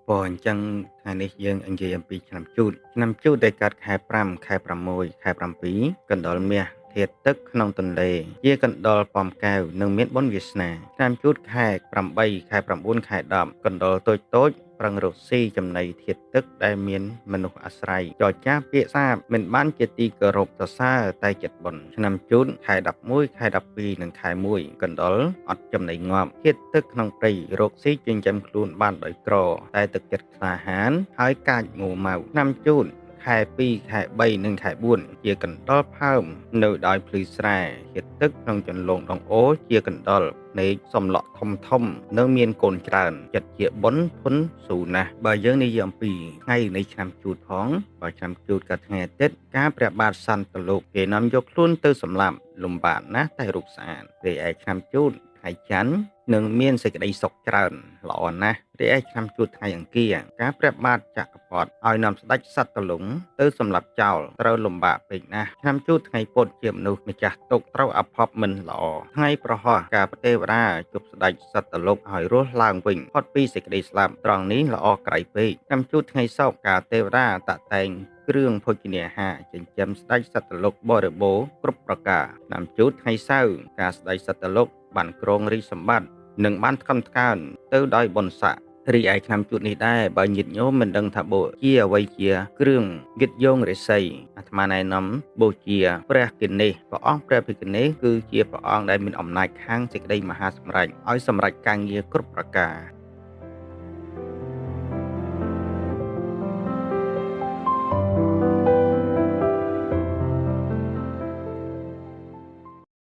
ព្រោះអញ្ចឹងថ្ងៃនេះយើងនិយាយអំពីឆ្នាំជូតដែលកើតខែ5ខែ6ខែ7កណ្ដុរមាសធាតុទឹកក្នុងទន្លេជាកណ្ដុរប៉មកែវនិងមានបុណ្យវាសនាឆ្នាំជូតខែ8ខែ9ខែ10កណ្ដុរតូចប្រឹងរកស៊ីចំណីធាតុទឹកដែលមានមនុស្សអាស្រ័យចរចាពាក្យសាបមិនបានជាទីគោរពសរសើរតែចិត្តបុណ្យឆ្នាំជូតខែ11ខែ12និងខែ1កណ្ដុរអត់ចំណីងាប់ធាតុទឹកក្នុងព្រៃរកស៊ីចិញ្ចឹមខ្លួនបានដោយក្រតែទឹកចិត្តក្លាហានហើយកាចងូម៉ៅឆ្នាំជូតខែ2ខែ3និងខែ4ជាកណ្ដុរផើមនៅដោយភ្លឺស្រែធាតុទឹកក្នុងចន្លងដងអូជាកណ្ដុរភ្នែកសំឡក់ធំនិងមានកូនច្រើនចិត្តជាបុណ្យធន់ស៊ូណាស់បើយើងនិយាយអំពីថ្ងៃនៃឆ្នាំជូតផងបើឆ្នាំជូតក៏ថ្ងៃអាទិត្យការព្រះបាទសន្តិលោកគេនាំយកខ្លួនទៅសម្លាប់លំបាកណាស់តែរូបស្អាតរីឯឆ្នាំជូតថ្ងៃច័ន្ទនឹងមានសេចក្តីសុខច្រើនល្អណាស់រីឯឆ្នាំជូតថ្ងៃអង្គារការព្រះបាទចក្រពត្តិឲ្យនាំស្ដេចសត្វតលុងទៅសម្លាប់ចោលត្រូវលំបាកពេកណាស់ឆ្នាំជូតថ្ងៃពុធជាមនុស្សម្ចាស់ទុកត្រូវអភ័ព្វមិនល្អថ្ងៃប្រហោះការទេវតាជប់ស្ដេចសត្វតលុកឲ្យរស់ឡើងវិញផុតពីសេចក្តីស្លាប់ត្រង់នេះល្អក្រៃពេកឆ្នាំជូតថ្ងៃសុក្រការទេវតាតាក់តែងគ្រឿងភោជនាហារចិញ្ចឹមស្ដេចសត្វតលុកបរិបូរគ្រប់ប្រការឆ្នាំជូតថ្ងៃសៅរ៍ការស្ដេចសត្វតលុកបានគ្រងរាជសម្បត្តិនិងបានថ្កឹមថ្កើងទៅដោយបុណ្យស័ក្តិរីឯឆ្នាំជូតនេះដែរបើញាតិញោមមិនដឹងថាបូជាអ្វីជាគ្រឿងយិតយងរិស័យអាត្មាណែនាំបូជាព្រះគណេសព្រះអង្គព្រះភិក្ខុនេសគឺជាព្រះអង្គដែលមានអំណាចខាងសេចក្តីមហាសម្រេចឲ្យសម្រេចការងារគ្រប់ប្រការ